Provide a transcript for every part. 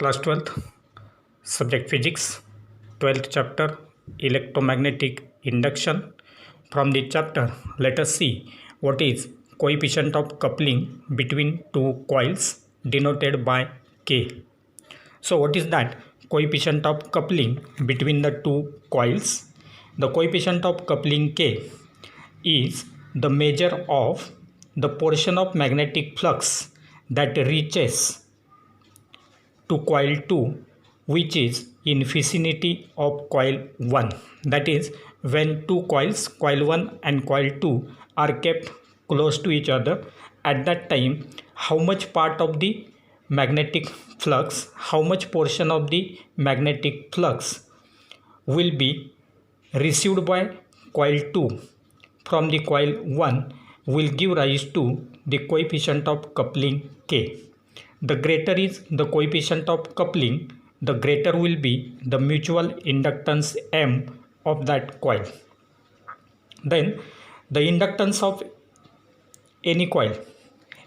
Class 12th, Subject Physics, 12th Chapter, Electromagnetic Induction. From the chapter, let us see what is coefficient of coupling between two coils denoted by K. So what is that coefficient of coupling between the two coils? The coefficient of coupling K is the measure of the portion of magnetic flux that reaches to coil 2, which is in vicinity of coil 1. That is, when two coils, coil 1 and coil 2, are kept close to each other, at that time how much part of the magnetic flux, how much portion of the magnetic flux will be received by coil 2 from the coil 1 will give rise to the coefficient of coupling K. The greater is the coefficient of coupling, the greater will be the mutual inductance M of that coil. Then the inductance of any coil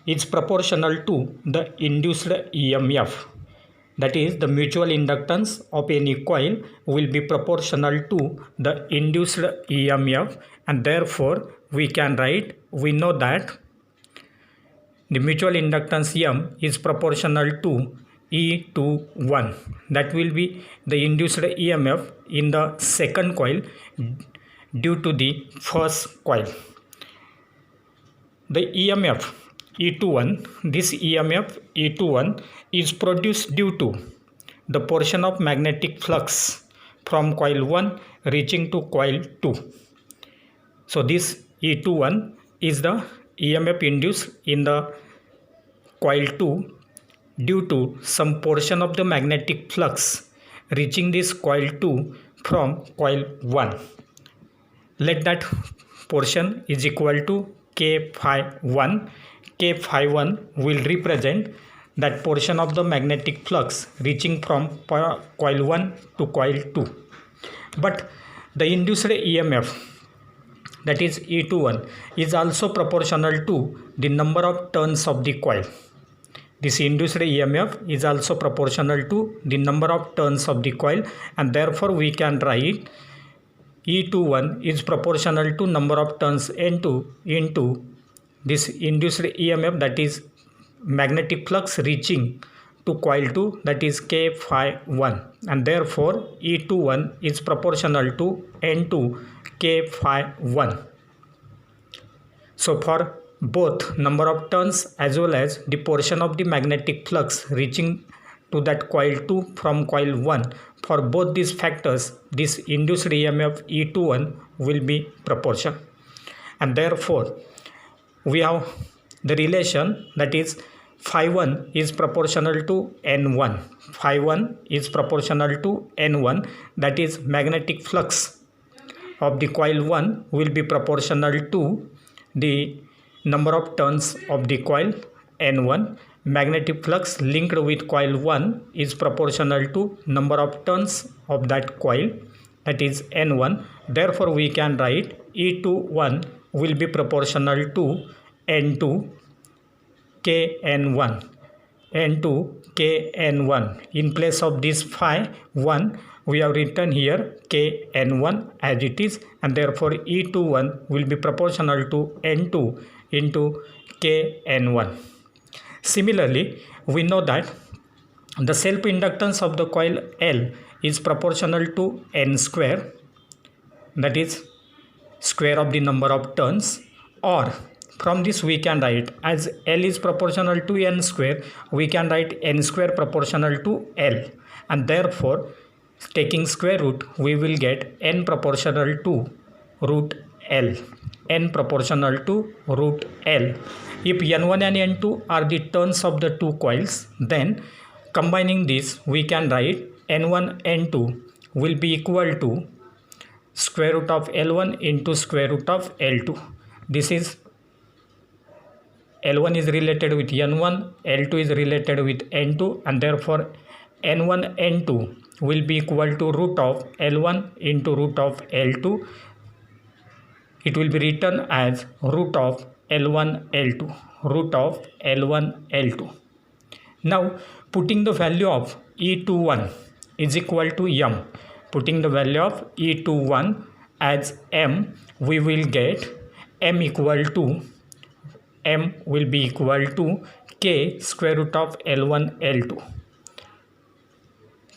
is proportional to the induced EMF. That is, the mutual inductance of any coil will be proportional to the induced EMF, and therefore we know that the mutual inductance M is proportional to E to 1. That will be the induced EMF in the second coil due to the first coil. The EMF E21, this EMF E21 is produced due to the portion of magnetic flux from coil 1 reaching to coil 2. So this E21 is the EMF induced in the coil 2 due to some portion of the magnetic flux reaching this coil 2 from coil 1. Let that portion is equal to K phi 1. K phi 1 will represent that portion of the magnetic flux reaching from coil 1 to coil 2. But the induced EMF, that is E21, is also proportional to the number of turns of the coil. This induced EMF is also proportional to the number of turns of the coil, and therefore we can write E21 is proportional to number of turns N2 into this induced EMF, that is magnetic flux reaching to coil 2, that is K phi 1, and therefore E21 is proportional to N2 K phi 1. So for both number of turns as well as the portion of the magnetic flux reaching to that coil 2 from coil 1, for both these factors this induced EMF E21 will be proportional, and therefore we have the relation, that is phi 1 is proportional to N1. Phi 1 is proportional to N1, that is magnetic flux of the coil 1 will be proportional to the number of turns of the coil N1. Magnetic flux linked with coil 1 is proportional to number of turns of that coil, that is N1. Therefore we can write E21 will be proportional to N2 Kn1. N2 Kn1. In place of this phi 1 we have written here Kn1 as it is, and therefore E21 will be proportional to N2 into Kn1. Similarly, we know that the self-inductance of the coil L is proportional to N square, that is square of the number of turns, or from this we can write, as L is proportional to N square, we can write N square proportional to L, and therefore taking square root we will get N proportional to root L. N proportional to root L. If N1 and N2 are the turns of the two coils, then combining this we can write N1 N2 will be equal to square root of L1 into square root of L2. This is L1 is related with N1, L2 is related with N2, and therefore N1 N2 will be equal to root of L1 into root of L2. It will be written as root of L1 L2, root of L1 L2. Now putting the value of E21 is equal to M. Putting the value of E21 as M, we will get M will be equal to K square root of L1 L2.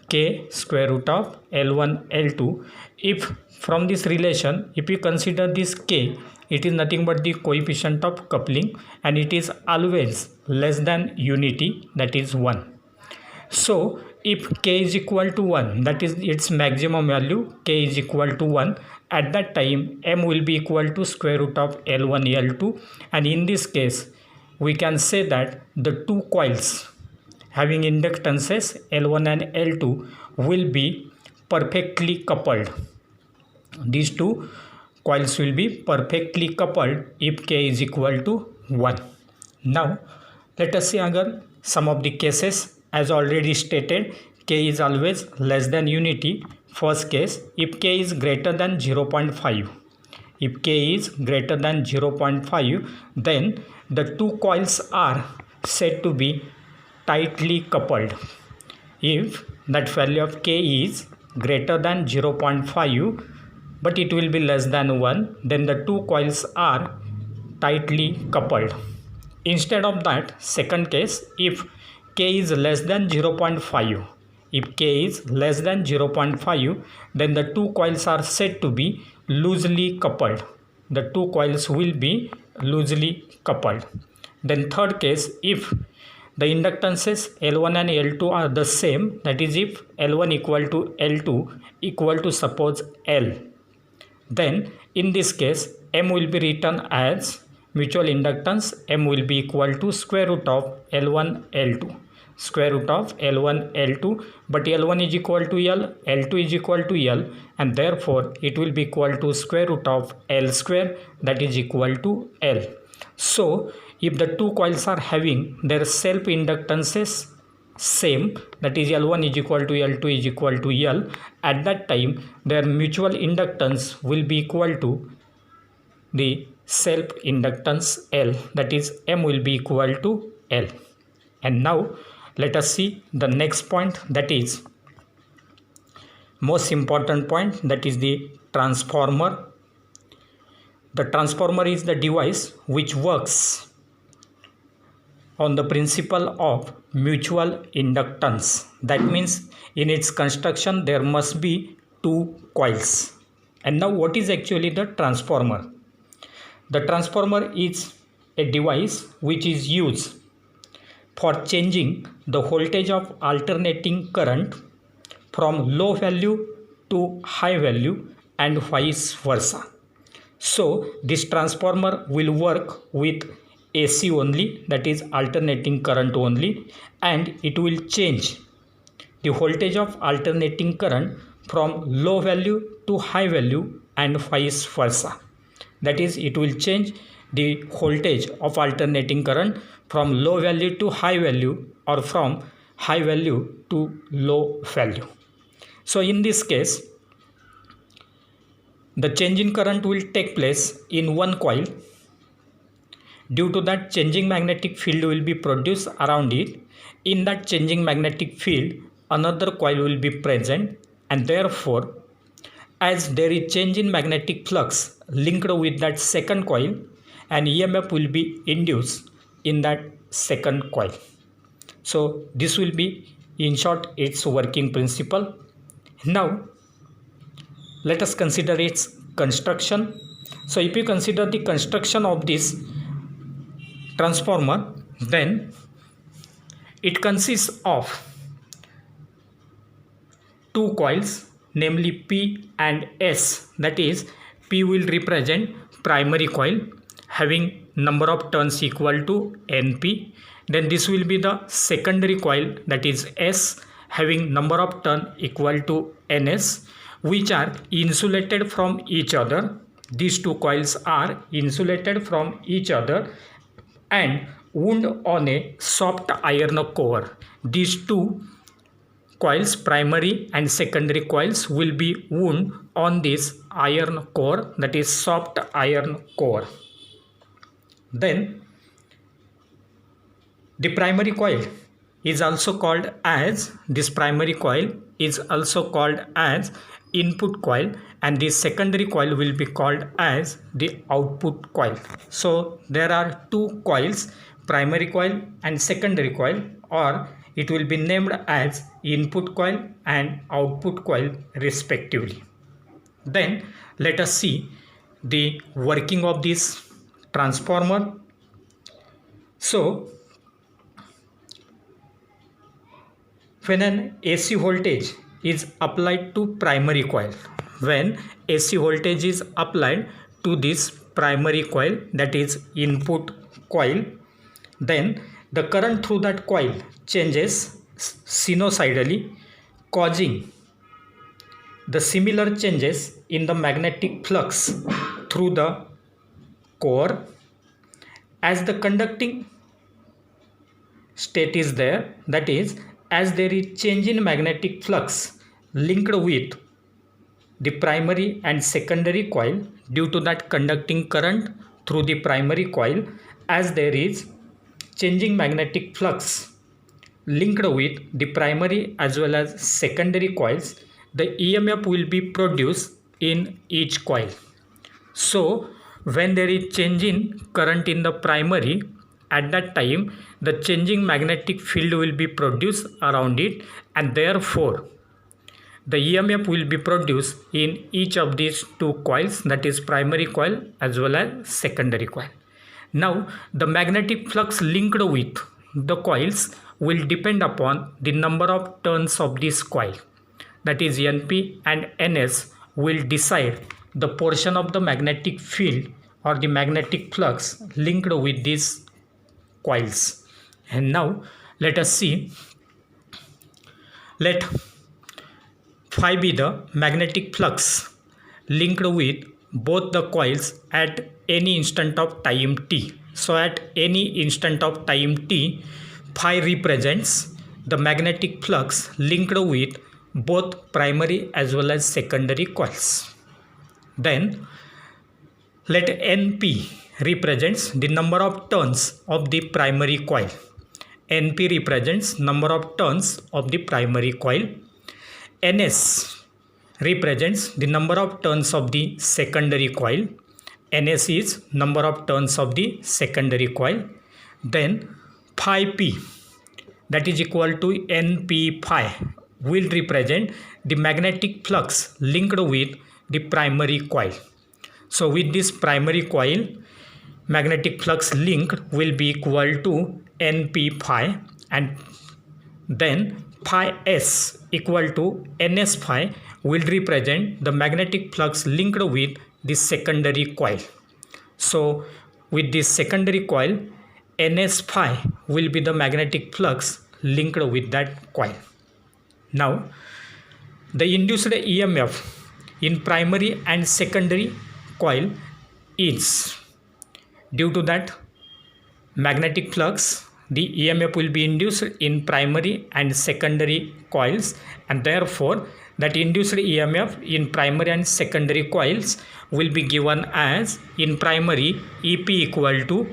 K square root of L1 L2. If from this relation, if you consider this K, it is nothing but the coefficient of coupling, and it is always less than unity, that is 1. So if K is equal to 1, that is its maximum value, K is equal to 1, at that time M will be equal to square root of L1 L2, and in this case we can say that the two coils having inductances L1 and L2 will be perfectly coupled. These two coils will be perfectly coupled if K is equal to 1. Now let us see again some of the cases. As already stated, K is always less than unity. First case, if K is greater than 0.5. If K is greater than 0.5, then the two coils are said to be tightly coupled. If that value of K is greater than 0.5 but it will be less than 1, then the two coils are tightly coupled. Instead of that, second case, if K is less than 0.5, if K is less than 0.5, then the two coils are said to be loosely coupled. The two coils will be loosely coupled. Then third case, if the inductances L1 and L2 are the same, that is if L1 equal to L2 equal to suppose L, then in this case M will be written as mutual inductance. M will be equal to square root of L1 L2, square root of L1 L2, but L1 is equal to L, L2 is equal to L, and therefore it will be equal to square root of L square, that is equal to L. So if the two coils are having their self inductances same, that is L1 is equal to L2 is equal to L, at that time their mutual inductance will be equal to the self inductance L, that is M will be equal to L. And now let us see the next point, that is most important point, that is the transformer. The transformer is the device which works on the principle of mutual inductance. That means in its construction there must be two coils. And now what is actually the transformer? The transformer is a device which is used for changing the voltage of alternating current from low value to high value and vice versa. So this transformer will work with AC only, that is alternating current only, and it will change the voltage of alternating current from low value to high value and vice versa. That is, it will change the voltage of alternating current from low value to high value or from high value to low value. So in this case, the change in current will take place in one coil. Due to that, changing magnetic field will be produced around it. In that changing magnetic field, another coil will be present, and therefore as there is change in magnetic flux linked with that second coil, an EMF will be induced in that second coil. So this will be in short its working principle. Now let us consider its construction. So if you consider the construction of this transformer, then it consists of two coils, namely P and S. That is, P will represent primary coil having number of turns equal to NP. Then this will be the secondary coil, that is S, having number of turn equal to NS, which are insulated from each other. These two coils are insulated from each other and wound on a soft iron core. These two coils, primary and secondary coils, will be wound on this iron core, that is soft iron core. Then the primary coil is also called as, this primary coil is also called as input coil, and the secondary coil will be called as the output coil. So there are two coils, primary coil and secondary coil, or it will be named as input coil and output coil respectively. Then let us see the working of this transformer. So when an AC voltage is applied to primary coil, when AC voltage is applied to this primary coil, that is input coil, then the current through that coil changes sinusoidally, causing the similar changes in the magnetic flux through the core. As the conducting state is there, that is, as there is change in magnetic flux linked with the primary and secondary coil, due to that conducting current through the primary coil, as there is changing magnetic flux linked with the primary as well as secondary coils, the EMF will be produced in each coil. So when there is change in current in the primary, at that time the changing magnetic field will be produced around it, and therefore the EMF will be produced in each of these two coils, that is primary coil as well as secondary coil. Now the magnetic flux linked with the coils will depend upon the number of turns of this coil, that is NP and NS will decide the portion of the magnetic field or the magnetic flux linked with these coils. And now let us see, let phi be the magnetic flux linked with both the coils at any instant of time t. So at any instant of time t, phi represents the magnetic flux linked with both primary as well as secondary coils. Then let NP represents the number of turns of the primary coil. NP represents number of turns of the primary coil. NS represents the number of turns of the secondary coil. NS is number of turns of the secondary coil. Then phi P, that is equal to NP phi, will represent the magnetic flux linked with the primary coil. So with this primary coil, magnetic flux link will be equal to NP phi, and then phi S equal to NS phi will represent the magnetic flux linked with the secondary coil. So with this secondary coil, NS phi will be the magnetic flux linked with that coil. Now the induced EMF in primary and secondary coil is, due to that magnetic flux, the EMF will be induced in primary and secondary coils, and therefore that induced EMF in primary and secondary coils will be given as, in primary, EP equal to,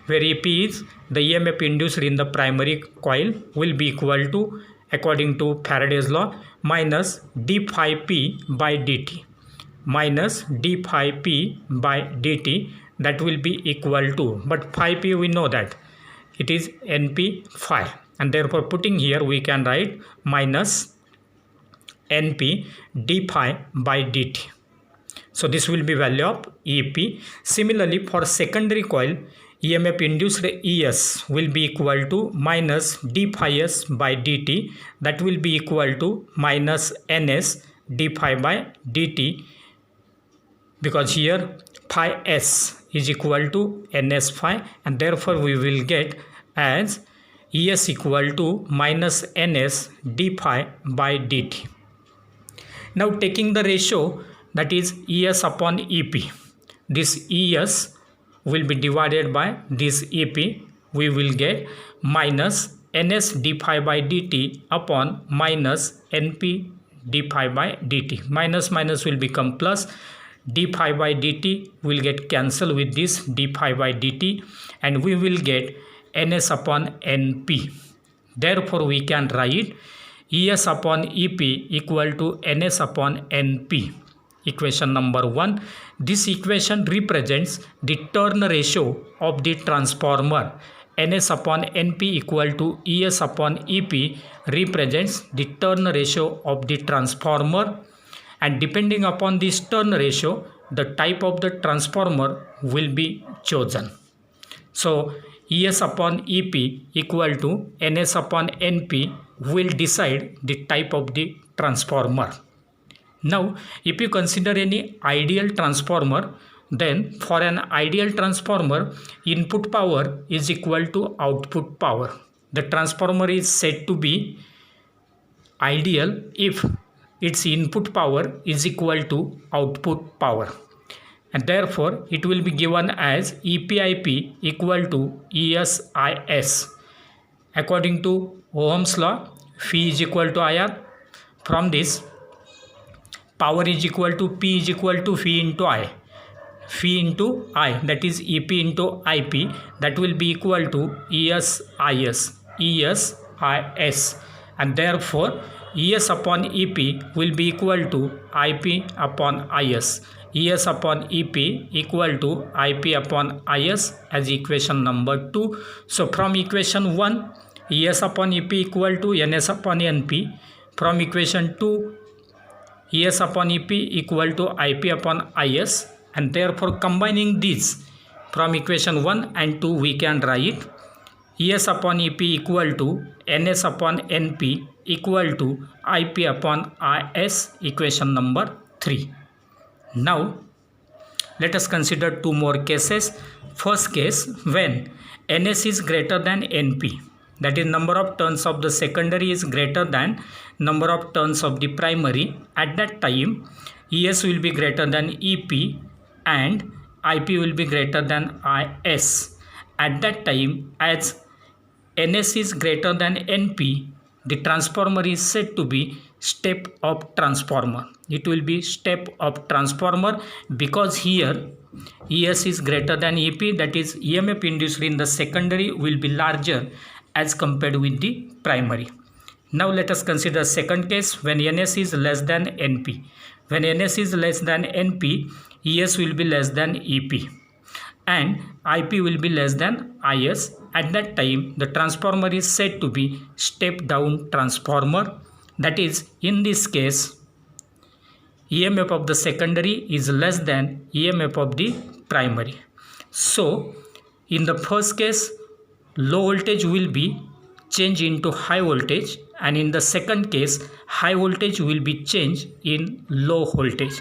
where EP is the EMF induced in the primary coil, will be equal to, according to Faraday's law, minus d phi p by dt, minus d phi p by dt, that will be equal to, but phi p we know that it is NP phi, and therefore putting here we can write minus NP d phi by dt. So this will be value of EP. Similarly for secondary coil, EMF induced ES will be equal to minus d phi s by dt, that will be equal to minus NS d phi by dt, because here phi s is equal to NS phi, and therefore we will get as ES equal to minus NS d phi by dt. Now taking the ratio, that is ES upon EP, this ES will be divided by this EP, we will get minus NS d phi by dt upon minus NP d phi by dt. Minus minus will become plus, d phi by dt will get cancelled with this d phi by dt, and we will get NS upon NP. Therefore, we can write ES upon EP equal to NS upon NP. Equation number 1. This equation represents the turn ratio of the transformer. NS upon NP equal to ES upon EP represents the turn ratio of the transformer, and depending upon this turn ratio, the type of the transformer will be chosen. So ES upon EP equal to NS upon NP will decide the type of the transformer. Now, if you consider any ideal transformer, then for an ideal transformer, input power is equal to output power. The transformer is said to be ideal if its input power is equal to output power. And therefore, it will be given as EPIP equal to ESIS. According to Ohm's law, phi is equal to IR. From this, power is equal to P is equal to phi into I. Phi into I, that is EP into IP, that will be equal to ESIS. And therefore, ES upon EP will be equal to IP upon IS. ES upon EP equal to IP upon IS as equation number 2. So from equation 1, ES upon EP equal to NS upon NP. From equation 2, ES upon EP equal to IP upon IS, and therefore combining these from equation 1 and 2 we can write ES upon EP equal to NS upon NP equal to IP upon IS, equation number 3. Now let us consider two more cases. First case, when NS is greater than NP, that is number of turns of the secondary is greater than number of turns of the primary. At that time, ES will be greater than EP and IP will be greater than IS. At that time, as NS is greater than NP, the transformer is said to be step-up transformer. It will be step-up transformer because here ES is greater than EP, that is EMF induced in the secondary will be larger as compared with the primary. Now let us consider second case, when NS is less than NP. When NS is less than NP, ES will be less than EP and IP will be less than IS. At that time, the transformer is said to be step down transformer. That is, in this case, EMF of the secondary is less than EMF of the primary. So in the first case, low voltage will be changed into high voltage, and in the second case, high voltage will be changed in low voltage.